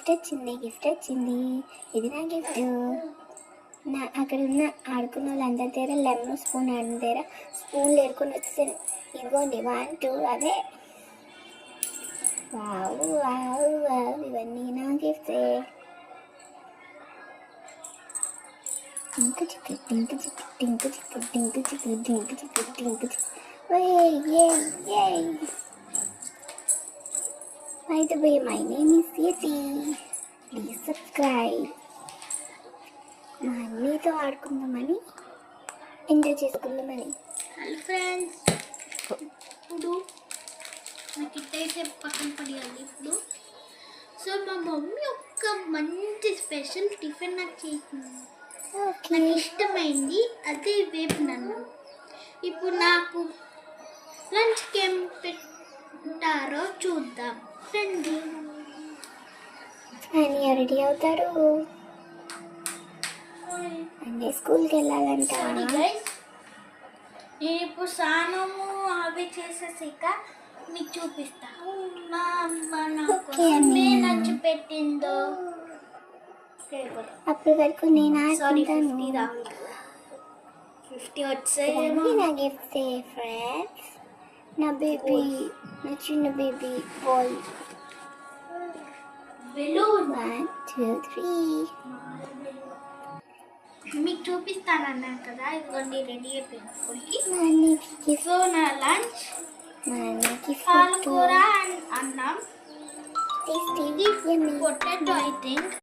Gift వచ్చింది. ఇది నా గిఫ్ట్. అక్కడ ఉన్న ఆడుకున్న వాళ్ళందరి దగ్గర లెమన్ స్పూన్ ఆడిన దగ్గర స్పూన్లు ఏరుకొని వచ్చేసాను. ఇదిగోండి 1 2 అదే. వావ్ వావ్ వావ్, ఇవన్నీ నా గిఫ్ట్సే. టింకు చిక్కు టింకు చిక్కు టింకు చిక్కు టింకు చిక్కు టింకు చిక్కు టింకు చిక్కు. By the way, my name is Yeti. Please subscribe. మా అన్నీతో ఆడుకుందామని, ఎంజాయ్ చేసుకుందామని. హలో ఫ్రెండ్స్, ఇప్పుడు నాకు ఇట్టయితే పక్కన పడేయాలి ఇప్పుడు. సో మా మమ్మీ ఒక మంచి స్పెషల్ టిఫిన్ నాకు చేసింది. నాకు ఇష్టమైంది అదే వేపునన్నం. ఇప్పుడు నాకు లంచ్కి ఏం పెట్టారో చూద్దాం రండి. అని రెడీ అవుతాడు, అంటే స్కూల్కి వెళ్ళాలంట. నేను ఇప్పుడు స్నానము అవి చేసేసాక మీకు చూపిస్తాను. మా అమ్మ నాకు లంచ్ పెట్టిందో. అప్పటి వరకు నేను ఆడుకుంటాను. 50 వచ్చాయేమో. నా గిఫ్ట్ ఫ్రెండ్స్, నా బేబీ, నా చిన్న బేబీ బాయ్. బెలూన్ 1 2 3. మీకు చూపిస్తానన్నాను కదా, ఇదిగోండి రెడీ నాన్నకి సో నా లంచ్ నాన్నకి పాలకూర అండ్ అన్నం. టేస్టీ ఇది పొటాటో ఐ థింక్.